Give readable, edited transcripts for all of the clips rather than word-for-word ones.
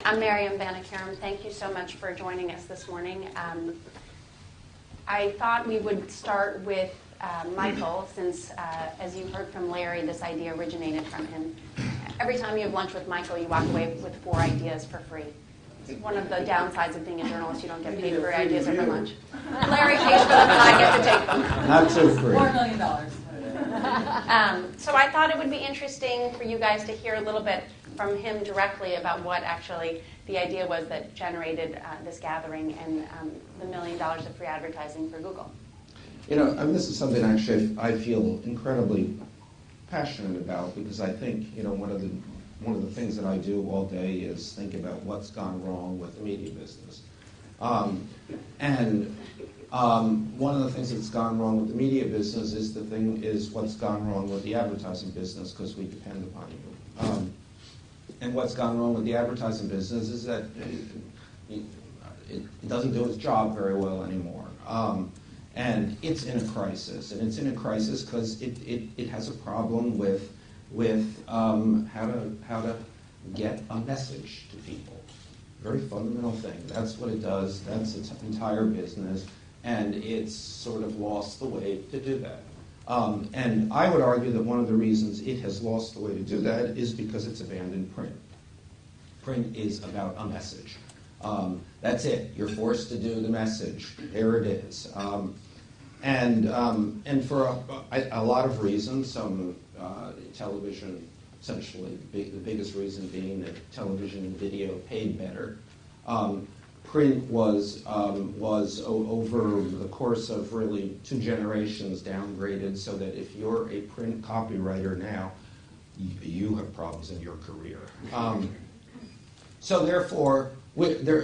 I'm Miriam Banikarim. Thank you so much for joining us this morning. I thought we would start with Michael, since, as you heard from Larry, this idea originated from him. Every time you have lunch with Michael, you walk away with 4 ideas for free. It's one of the downsides of being a journalist. You don't get paid for ideas over lunch. Larry pays for them, and I get to take them. Not so free. $4 million. So I thought it would be interesting for you guys to hear a little bit from him directly about what actually the idea was that generated this gathering and the $1 million of free advertising for Google. You know, I mean, this is something actually I feel incredibly passionate about, because I think, you know, one of the things that I do all day is think about what's gone wrong with the media business. One of the things that's gone wrong with the media business is what's gone wrong with the advertising business, because we depend upon you. And what's gone wrong with the advertising business is that it doesn't do its job very well anymore. And it's in a crisis. And it's in a crisis because it has a problem with how to get a message to people. Very fundamental thing. That's what it does. That's its entire business. And it's sort of lost the way to do that. And I would argue that one of the reasons it has lost the way to do that is because it's abandoned print. Print is about a message. That's it. You're forced to do the message. There it is. And for a lot of reasons, television, essentially, the biggest reason being that television and video paid better. Print was over the course of really 2 generations downgraded, so that if you're a print copywriter now, you have problems in your career. So therefore, there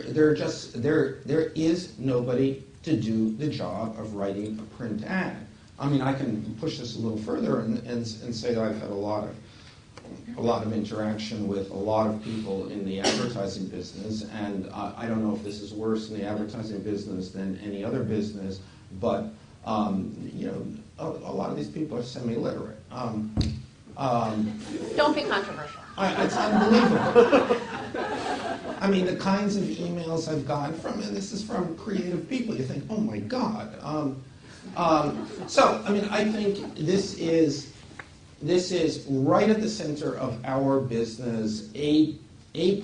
is nobody to do the job of writing a print ad. I mean, I can push this a little further and say that I've had a lot of interaction with a lot of people in the advertising business, and I don't know if this is worse in the advertising business than any other business, but you know, a lot of these people are semi-literate. Don't be controversial. It's unbelievable. I mean, the kinds of emails I've gotten from, and this is from creative people, you think, oh my God. So, I mean, I think this is right at the center of our business, a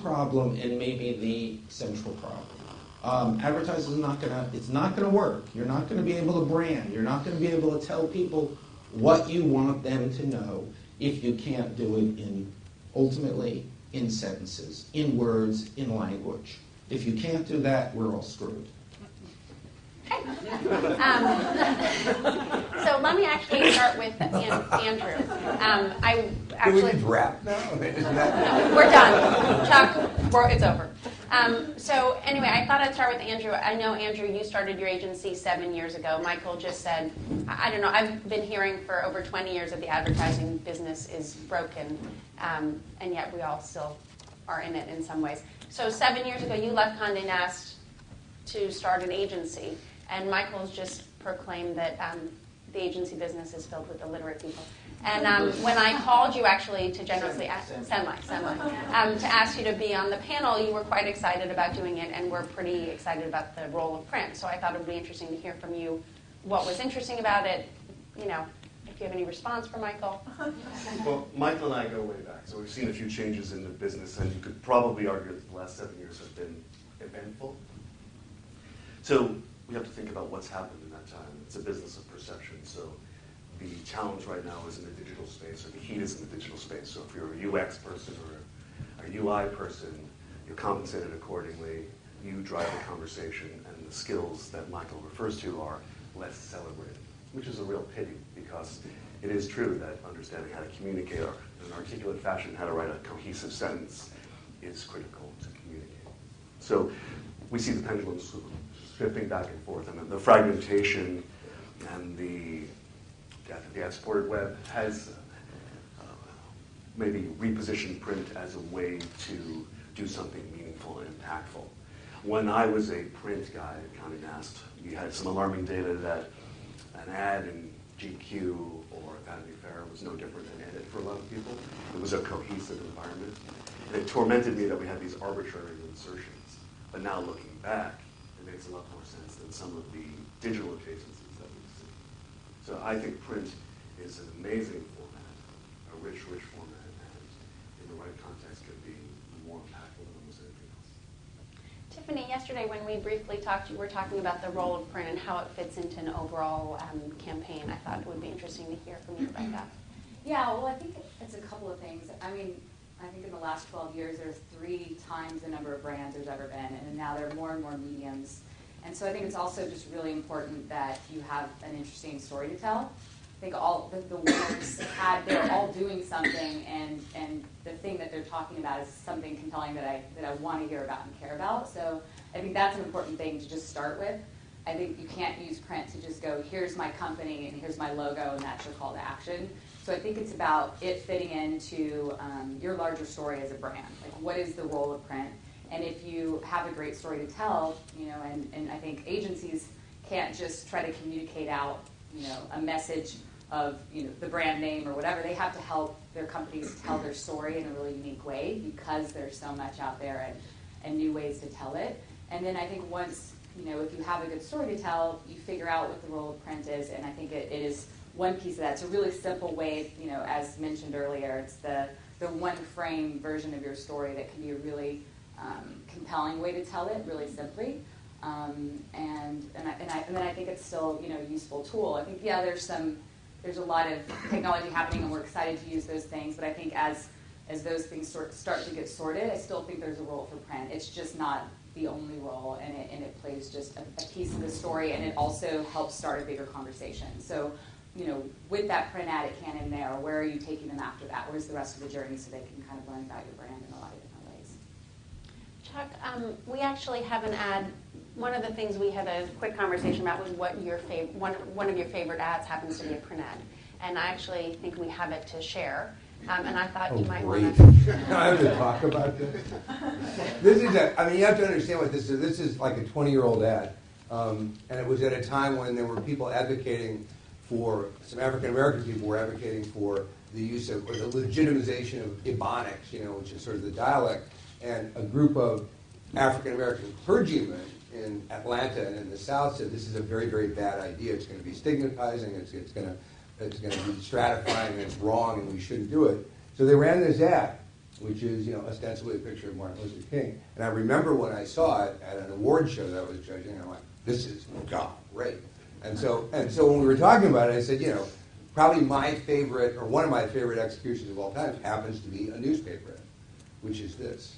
problem, and maybe the central problem. Advertising is not gonna work. You're not gonna be able to brand. You're not gonna be able to tell people what you want them to know if you can't do it ultimately in sentences, in words, in language. If you can't do that, we're all screwed. Okay. So let me actually start with Andrew. Do we need to wrap now? We're done. Chuck, it's over. So anyway, I thought I'd start with Andrew. I know, Andrew, you started your agency 7 years ago. Michael just said, I don't know, I've been hearing for over 20 years that the advertising business is broken, and yet we all still are in it in some ways. So 7 years ago, you left Condé Nast to start an agency, and Michael's just proclaimed that the agency business is filled with illiterate people. And when I called you actually to generously ask, to ask you to be on the panel, you were quite excited about doing it, and we're pretty excited about the role of print. So I thought it would be interesting to hear from you what was interesting about it, you know, if you have any response for Michael. Well, Michael and I go way back, so we've seen a few changes in the business, and you could probably argue that the last 7 years have been eventful. So we have to think about what's happened in that time. It's a business of perception, so the challenge right now is in the digital space, or the heat is in the digital space. So if you're a UX person or a UI person, you're compensated accordingly, you drive the conversation, and the skills that Michael refers to are less celebrated, which is a real pity, because it is true that understanding how to communicate in an articulate fashion, how to write a cohesive sentence, is critical to communicate. So we see the pendulum shifting back and forth, and the fragmentation and the ad-supported web has maybe repositioned print as a way to do something meaningful and impactful. When I was a print guy at Condé Nast, we had some alarming data that an ad in GQ or Vanity Fair was no different than Edit for a lot of people. It was a cohesive environment. And it tormented me that we had these arbitrary insertions. But now looking back, it makes a lot more sense than some of the digital adjacencies that we've seen. So I think print is an amazing format, a rich format, and in the right context could be more impactful than almost anything else. Tiffany, yesterday when we briefly talked, you were talking about the role of print and how it fits into an overall campaign. I thought it would be interesting to hear from you about that. Yeah, well, I think it's a couple of things. I mean, I think in the last 12 years, there's 3 times the number of brands there's ever been, and now there are more and more mediums. And so I think it's also just really important that you have an interesting story to tell. I think all the winners they're all doing something, and the thing that they're talking about is something compelling that I want to hear about and care about. So I think that's an important thing to just start with. I think you can't use print to just go, here's my company and here's my logo and that's your call to action. So I think it's about it fitting into your larger story as a brand. Like, what is the role of print? And if you have a great story to tell, and I think agencies can't just try to communicate out, a message of, the brand name or whatever. They have to help their companies tell their story in a really unique way because there's so much out there and new ways to tell it. And then I think once, if you have a good story to tell, you figure out what the role of print is, and I think it is one piece of that. It's a really simple way, as mentioned earlier, it's the one frame version of your story that can be a really compelling way to tell it, really simply. And then I think it's still, a useful tool. I think, there's a lot of technology happening, and we're excited to use those things, but I think as those things start to get sorted, I still think there's a role for print. It's just not the only role, and it plays just a piece of the story, and it also helps start a bigger conversation. So, with that print ad it can in there, where are you taking them after that? Where's the rest of the journey so they can kind of learn about your brand in a lot of different ways? Chuck, we actually have an ad. One of the things we had a quick conversation about was what your one of your favorite ads happens to be a print ad. And I actually think we have it to share. And I thought you might want to... I have to talk about this. This is you have to understand what this is. This is like a 20-year-old ad. And it was at a time when there were people advocating for, some African-American people were advocating for the use of, or the legitimization of Ebonics, which is sort of the dialect. And a group of African-American clergymen in Atlanta and in the South said this is a very, very bad idea. It's going to be stigmatizing. It's going to be stratifying, and it's wrong, and we shouldn't do it. So they ran this ad, which is, ostensibly a picture of Martin Luther King. And I remember when I saw it at an award show that I was judging, I'm like, this is great. And so when we were talking about it, I said, probably my favorite, or one of my favorite executions of all time happens to be a newspaper ad, which is this.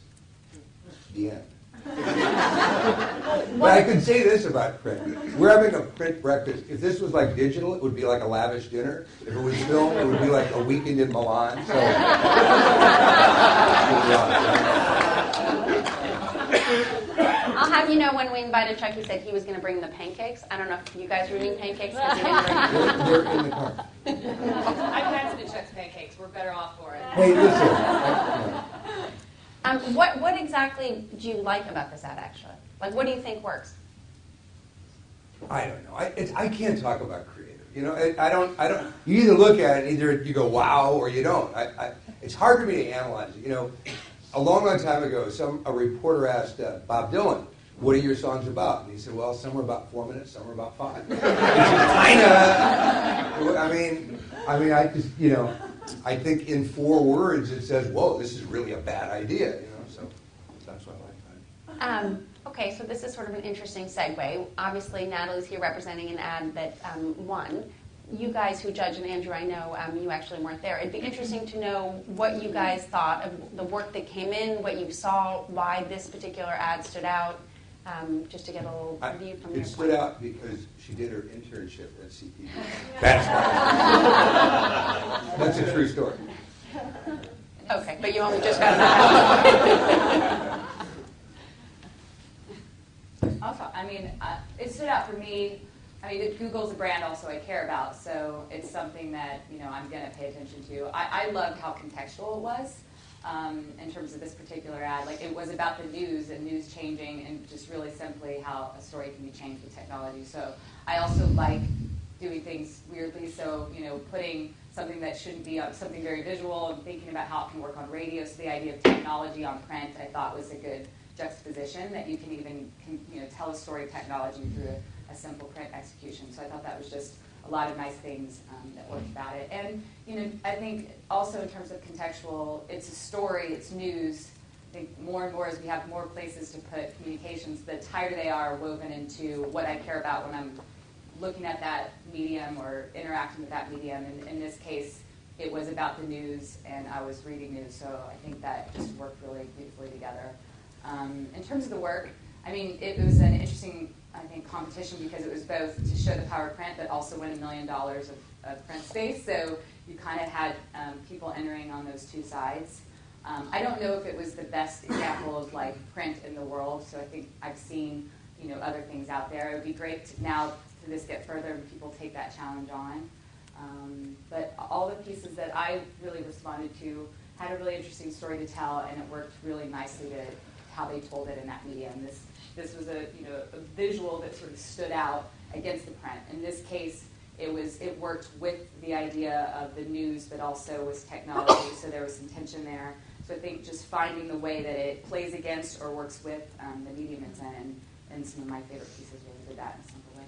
The end. But I could say this about print. We're having a print breakfast. If this was like digital, it would be like a lavish dinner. If it was film, it would be like a weekend in Milan. So. I'll have you know, when we invited Chuck, he said he was going to bring the pancakes. I don't know if you guys are eating pancakes. Because he didn't bring them. They're in the car. I've had some Chuck's pancakes. We're better off for it. Hey, listen. What exactly do you like about this ad, actually? Like, what do you think works? I don't know. I can't talk about creative. I don't. You either look at it, either you go wow, or you don't. It's hard for me to analyze it. A long time ago, a reporter asked Bob Dylan, "What are your songs about?" And he said, "Well, some are about 4 minutes, some are about 5." I just, I think in 4 words it says, "Whoa, this is really a bad idea." So that's what I like. Okay, so this is sort of an interesting segue. Obviously, Natalie's here representing an ad that won. You guys who judge, and Andrew, I know you actually weren't there. It'd be interesting to know what you guys thought of the work that came in, what you saw, why this particular ad stood out, just to get a little view from your point. It stood out because she did her internship at CPG. That's why. That's a true story. Okay, but you only just got that. Also, it stood out for me. Google's a brand also I care about, so it's something that I'm going to pay attention to. I loved how contextual it was in terms of this particular ad. Like, it was about the news and news changing, and just really simply how a story can be changed with technology. So I also like doing things weirdly. So, putting something that shouldn't be something very visual and thinking about how it can work on radio. So the idea of technology on print, I thought, was a good juxtaposition, that you can even tell a story of technology through a simple print execution. So I thought that was just a lot of nice things that worked about it. And I think also in terms of contextual, it's a story, it's news. I think more and more as we have more places to put communications, the tighter they are woven into what I care about when I'm looking at that medium or interacting with that medium. And in this case, it was about the news, and I was reading news, so I think that just worked really beautifully together. In terms of the work, it was an interesting, competition, because it was both to show the power of print, but also win $1 million of print space. So you kind of had people entering on those two sides. I don't know if it was the best example of print in the world. So I think I've seen other things out there. It would be great to now this get further and people take that challenge on. But all the pieces that I really responded to had a really interesting story to tell, and it worked really nicely to how they told it in that medium. This was a visual that sort of stood out against the print. In this case, it worked with the idea of the news, but also with technology, so there was some tension there. So I think just finding the way that it plays against or works with the medium it's in, and some of my favorite pieces really did that in a simple way.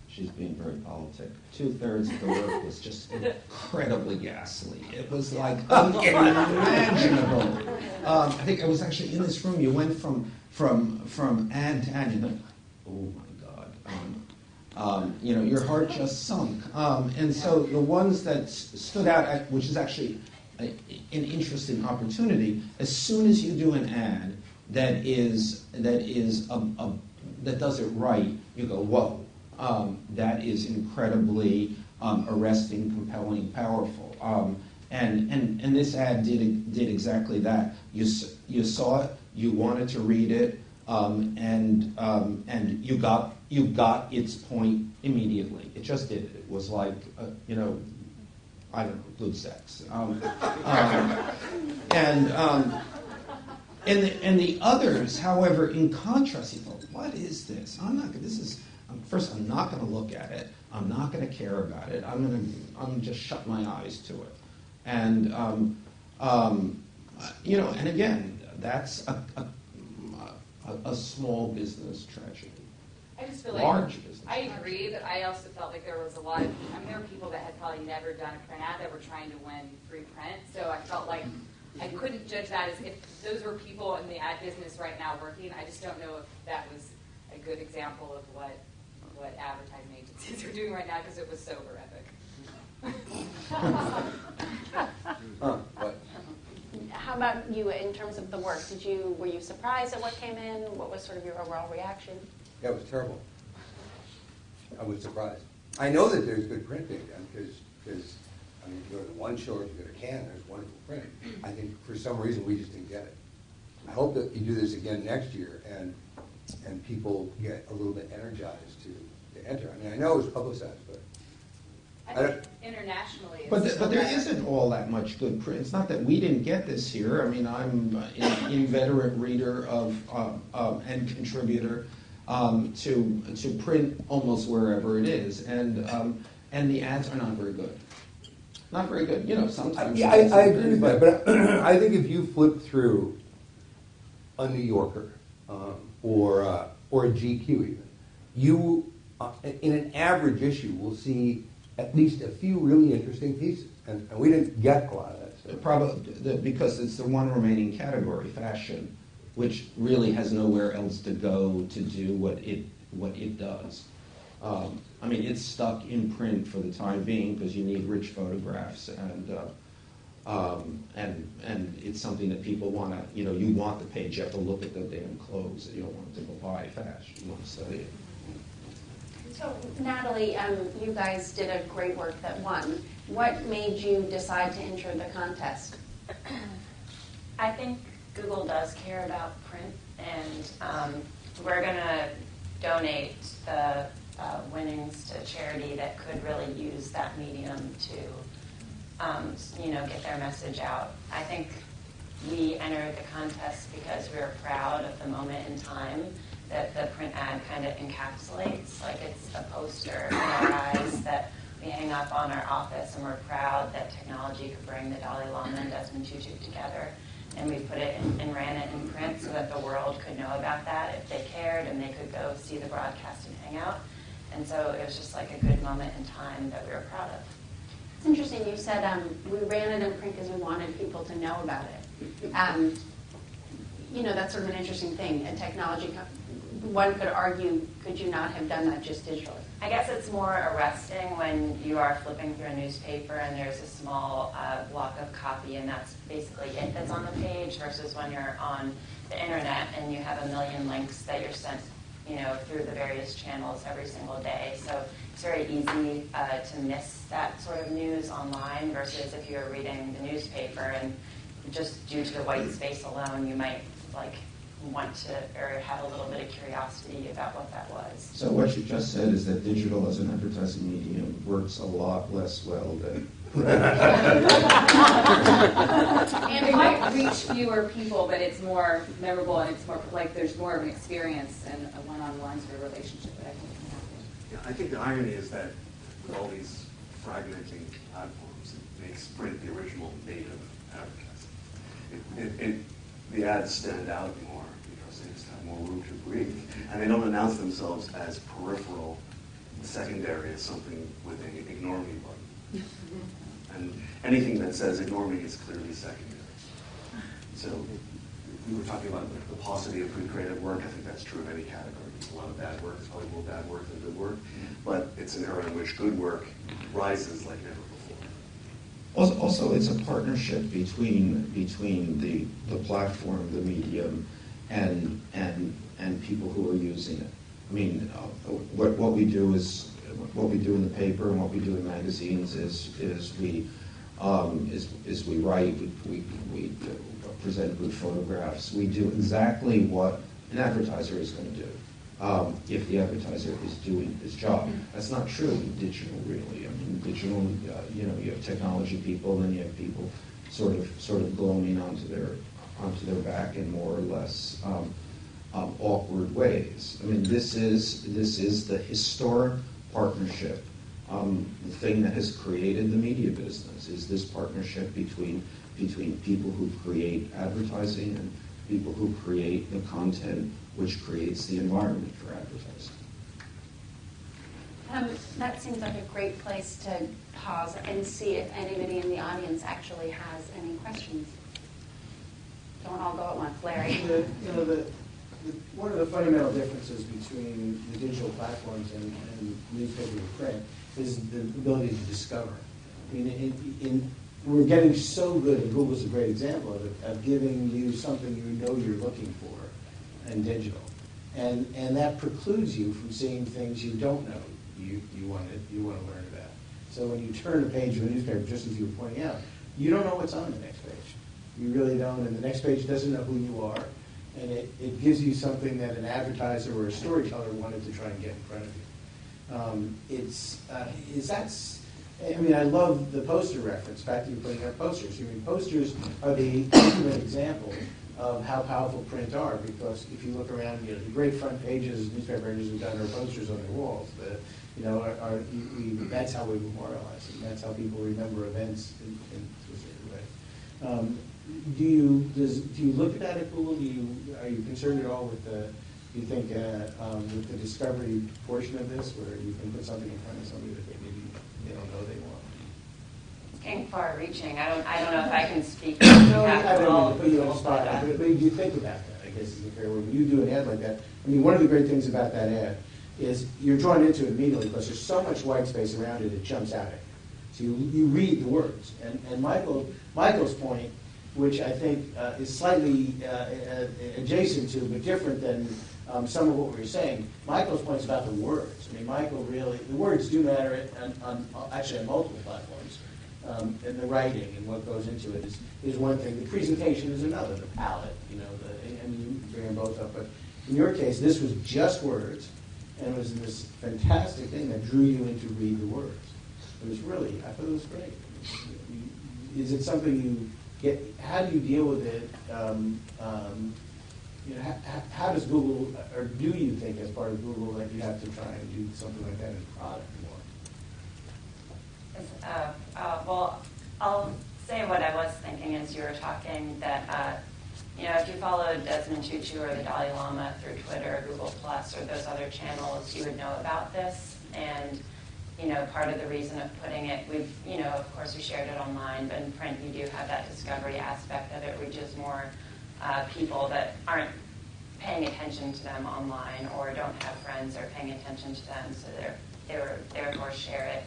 She's being very politic. 2/3 of the work was just incredibly ghastly. It was like unimaginable. I think I was actually in this room. You went from ad to ad. You're like, oh my God. Your heart just sunk. And so the ones that stood out, which is actually an interesting opportunity, as soon as you do an ad that does it right, you go, whoa. That is incredibly arresting, compelling, powerful, and this ad did exactly that. You saw it, you wanted to read it, and you got its point immediately. It just did. It was like I don't know, good sex, and the others, however, in contrast, you thought, what is this? First, I'm not going to look at it. I'm not going to care about it. I'm going to just shut my eyes to it. And and again, that's a small business tragedy. I just feel Large business. I agree, but I also felt like there was a lot of, there were people that had probably never done a print ad that were trying to win free print. So I felt like I couldn't judge that as if those were people in the ad business right now working. I just don't know if that was a good example of what advertising agencies are doing right now, because it was so horrific. How about you in terms of the work? Were you surprised at what came in? What was sort of your overall reaction? Yeah, it was terrible. I was surprised. I know that there's good print being done, because if you go to the One Show or if you go to Cannes, there's wonderful print. I think for some reason we just didn't get it. I hope that you do this again next year, and people get a little bit energized to enter. I know it was publicized, but I think internationally, it's but there isn't all that much good print. It's not that we didn't get this here. I'm an inveterate reader and contributor to print almost wherever it is, and the ads are not very good. Not very good. Sometimes. Yeah, I agree with that, but I think if you flip through a New Yorker or a GQ even, you in an average issue will see at least a few really interesting pieces, and we didn't get a lot of that stuff. Probably because it's the one remaining category, fashion, which really has nowhere else to go to do what it does. It's stuck in print for the time being because you need rich photographs, and it's something that people want to. You want the page. You have to look at the damn clothes. You don't want to go buy fashion. You want to study it. So, Natalie, you guys did a great work that won. What made you decide to enter the contest? I think Google does care about print, and we're going to donate the winnings to charity that could really use that medium to, get their message out. I think we entered the contest because we were proud of the moment in time that the print ad kind of encapsulates. Like, it's a poster in our eyes that We hang up on our office, and we're proud that technology could bring the Dalai Lama and Desmond Tutu together. And we put it in, and ran it in print so that the world could know about that if they cared, and they could go see the broadcast and hang out. And so it was just like a good moment in time that we were proud of. It's interesting. You said we ran it in print because we wanted people to know about it. That's sort of an interesting thing. And technology, one could argue, could you not have done that just digitally? I guess it's more arresting when you are flipping through a newspaper and there's a small block of copy, and that's basically it that's on the page, versus when you're on the internet and you have a million links that you're sent, through the various channels every single day. So it's very easy to miss that sort of news online, versus if you're reading the newspaper, and just due to the white space alone, you might want to, or have a little bit of curiosity about what that was. So what you just said is that digital as an advertising medium works a lot less well than. And it might reach fewer people, but it's more memorable, and it's more like there's more of an experience and a one-on-one sort of relationship that I think can happen. Yeah, I think the irony is that with all these fragmenting platforms, it makes print the original native advertising. The ads stand out more because they just have more room to breathe, and they don't announce themselves as peripheral, secondary, as something with an ignore me button. And anything that says ignore me is clearly secondary. So we were talking about the paucity of good creative work. I think that's true of any category. There's a lot of bad work. There's probably more bad work than good work. But it's an era in which good work rises like never before. Also, it's a partnership between the platform, the medium, and people who are using it. I mean, what we do in the paper and what we do in magazines is we write, we present good photographs. We do exactly what an advertiser is going to do if the advertiser is doing his job. That's not true in digital, really. I mean, digital, you have technology people, and then you have people sort of gloaming onto their back in more or less awkward ways. I mean, this is the historic partnership. The thing that has created the media business is this partnership between people who create advertising and people who create the content which creates the environment for advertising. That seems like a great place to pause and see if anybody in the audience actually has any questions. Don't all go at once, Larry. One of the fundamental differences between the digital platforms and newspaper and print is the ability to discover. I mean, we're getting so good, and Google's a great example of it, of giving you something you know you're looking for in digital. And that precludes you from seeing things you don't know you want to learn about. So when you turn a page of a newspaper, just as you were pointing out, you don't know what's on the next page. You really don't, and the next page doesn't know who you are, and it gives you something that an advertiser or a storyteller wanted to try and get in front of you. I love the poster reference, back to you putting up posters. I mean, posters are the ultimate example of how powerful print are, because if you look around, the great front pages newspaper editors have done are posters on their walls. That's how we memorialize it. That's how people remember events in a certain way. Do you look at that at Google? Are you concerned at all with with the discovery portion of this, where you can put something in front of somebody that maybe they don't know they want? It's getting far-reaching. I don't know if I can speak. No, I don't mean to put you on the spot, but do you think about that? I guess is a fair word. When you do an ad like that, I mean, one of the great things about that ad is you're drawn into it immediately because there's so much white space around it, it jumps out at you. So you read the words. And Michael's point, which I think is slightly adjacent to, but different than some of what we were saying. Michael's point is about the words. I mean, the words do matter actually on multiple platforms. And the writing and what goes into it is one thing. The presentation is another. The palette, and you bring them both up. But in your case, this was just words, and it was this fantastic thing that drew you in to read the words. It was really, I thought it was great. Is it something you get? How do you deal with it? How does Google, or do you think as part of Google that you have to try and do something like that in product more? followed Desmond Tutu or the Dalai Lama through Twitter, Google Plus, or those other channels, you would know about this. And part of the reason of putting it, of course we shared it online, but in print you do have that discovery aspect that it reaches more people that aren't paying attention to them online or don't have friends that are paying attention to them, so they therefore share it.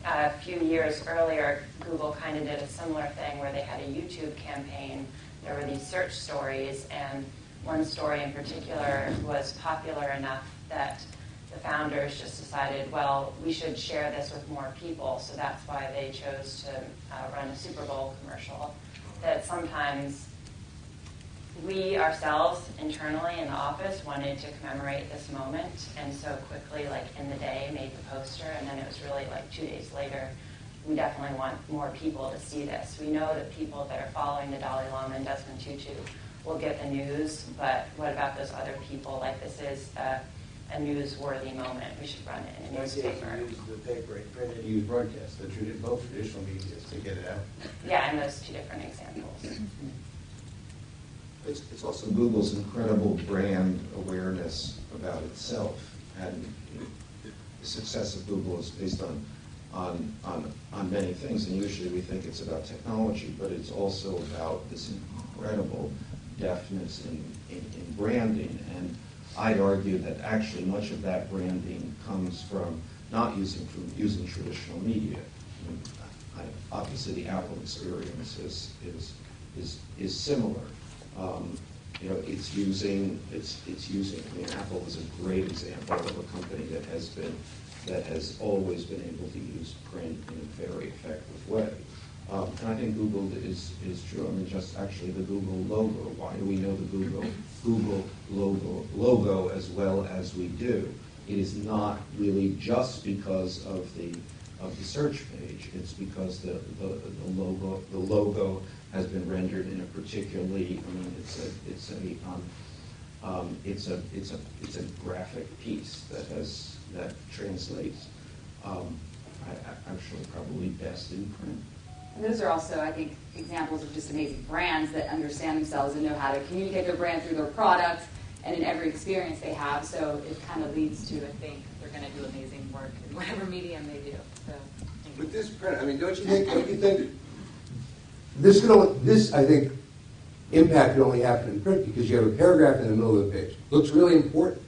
A few years earlier, Google kind of did a similar thing where they had a YouTube campaign. There were these search stories, and one story in particular was popular enough that the founders just decided, well, we should share this with more people, so that's why they chose to run a Super Bowl commercial. That sometimes we ourselves internally in the office wanted to commemorate this moment, and so quickly, like in the day, made the poster, and then it was really like 2 days later, we definitely want more people to see this. We know that people that are following the Dalai Lama and Desmond Tutu will get the news, but what about those other people? Like, this is a newsworthy moment. We should run it in a newspaper. Use the paper and print it, use broadcast, both traditional media to get it out. Yeah, and those two different examples. It's also Google's incredible brand awareness about itself, and the success of Google is based on many things. And usually we think it's about technology, but it's also about this incredible deftness in branding. And I'd argue that actually much of that branding comes from not using traditional media. Obviously, the Apple experience is similar. It's using. I mean, Apple is a great example of a company that has always been able to use print in a very effective way. And I think Google is true. I mean, just actually the Google logo. Why do we know the Google logo as well as we do? It is not really just because of the search page. It's because the logo has been rendered in a particularly. I mean, it's a graphic piece that translates. Actually, probably best in print. And those are also, I think, examples of just amazing brands that understand themselves and know how to communicate their brand through their products and in every experience they have. So it kind of leads to, I think, they're going to do amazing work in whatever medium they do. So, with this print, I mean, don't you think this, I think, impact could only happen in print because you have a paragraph in the middle of the page. Looks really important.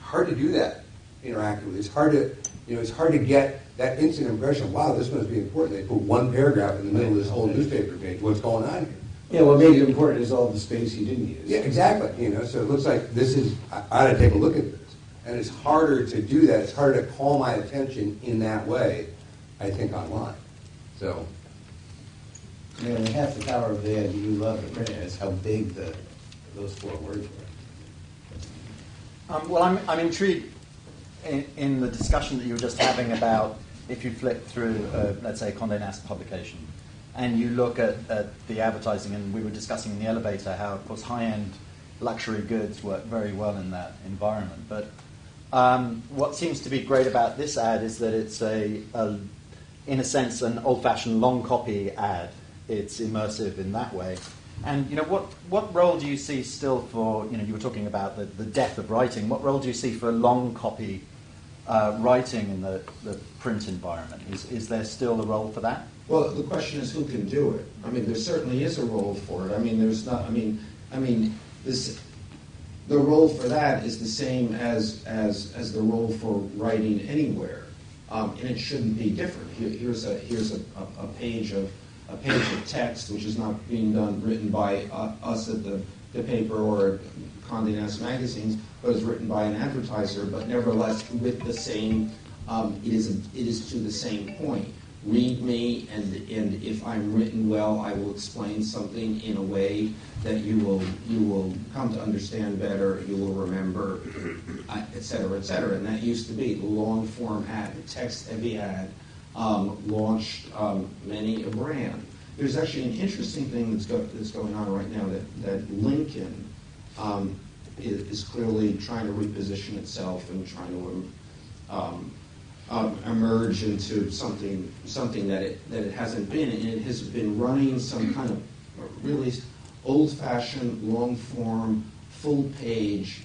Hard to do that interactively. It's hard to get that instant impression. Wow, this must be important. They put one paragraph in the middle of this whole newspaper page. What's going on here? Yeah, what made it important is all the space you didn't use. Yeah, exactly. So it looks like I ought to take a look at this. And it's harder to do that. It's harder to call my attention in that way, I think, online. So. Yeah, and half the power of the ad you love the print ad is how big those 4 words were. Well, I'm intrigued in the discussion that you were just having about if you flip through, let's say, a Condé Nast publication, and you look at the advertising, and we were discussing in the elevator how, of course, high-end luxury goods work very well in that environment. But what seems to be great about this ad is that it's in a sense, an old-fashioned long copy ad. It's immersive in that way. And what role do you see still for, you were talking about the death of writing. What role do you see for long copy writing in the print environment? Is there still a role for that? Well, the question is who can do it. I mean, there certainly is a role for it. I mean, there's not. The role for that is the same as the role for writing anywhere, and it shouldn't be different. Here's a page of text which is not being written by us at the paper or Condé Nast magazines, but is written by an advertiser. But nevertheless, with the same, it is to the same point. Read me, and if I'm written well, I will explain something in a way that you will come to understand better. You will remember, et cetera, et cetera. And that used to be the long form ad, the text heavy ad. Launched many a brand. There's actually an interesting thing that's going on right now that Lincoln is clearly trying to reposition itself and trying to emerge into something that it hasn't been, and it has been running some kind of really old-fashioned, long-form, full-page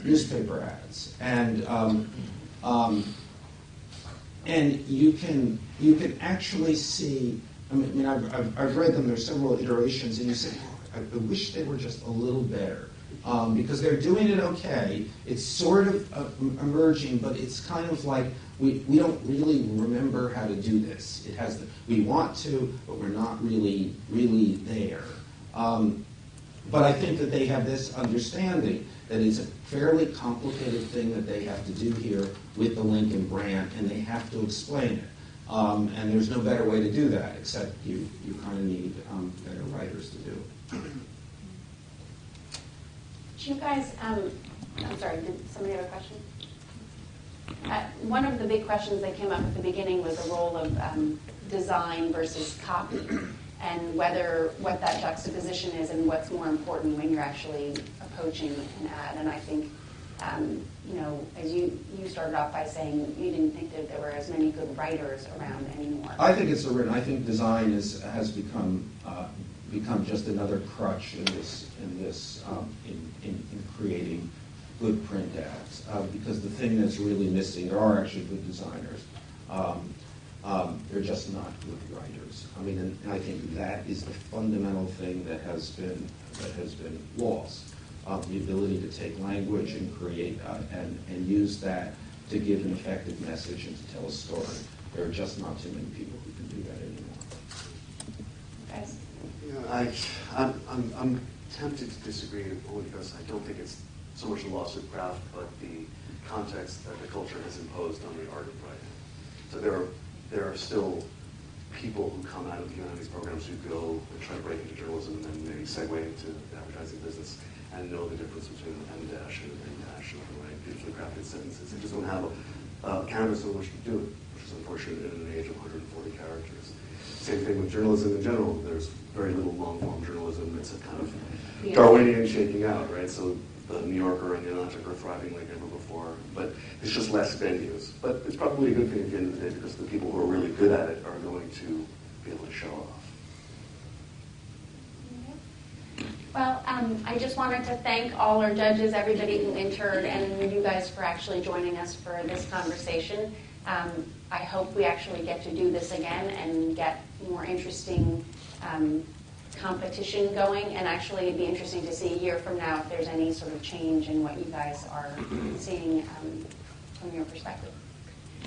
newspaper ads, and you can actually see. I mean, I've read them. There's several iterations, and you say, oh, I wish they were just a little better, because they're doing it okay. It's sort of emerging, but it's kind of like we don't really remember how to do this. It has we want to, but we're not really there. But I think that they have this understanding that it's a fairly complicated thing that they have to do here with the Lincoln brand, and they have to explain it. And there's no better way to do that, except you kind of need better writers to do it. Do you guys, I'm sorry, did somebody have a question? One of the big questions that came up at the beginning was the role of design versus copy, and what that juxtaposition is and what's more important when you're actually approaching an ad. And I think, as you started off by saying you didn't think that there were as many good writers around anymore. I think it's I think design has become just another crutch in creating good print ads, because the thing that's really missing, there are actually good designers. They're just not good writers. I mean, and I think that is the fundamental thing that has been lost. The ability to take language and create and use that to give an effective message and to tell a story. There are just not too many people who can do that anymore. Guys? Yeah, I'm tempted to disagree only because I don't think it's so much a loss of craft, but the context that the culture has imposed on the art of writing. So there are still people who come out of the humanities programs who go and try to break into journalism and then maybe segue into the advertising business and know the difference between an dash and an dash and writing beautifully crafted sentences. They just don't have a canvas on which to do it, which is unfortunate in an age of 140 characters. Same thing with journalism in general. There's very little long-form journalism. It's a kind of Darwinian shaking out, right? So the New Yorker and the Atlantic are thriving like never before, but it's just less venues. But it's probably a good thing at the end of the day because the people who are really good at it are going to be able to show off. Well, I just wanted to thank all our judges, everybody who entered, and you guys for actually joining us for this conversation. I hope we actually get to do this again and get more interesting competition going, and actually it'd be interesting to see a year from now if there's any sort of change in what you guys are seeing from your perspective.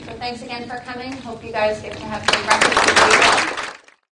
So thanks again for coming. Hope you guys get to have some breakfast.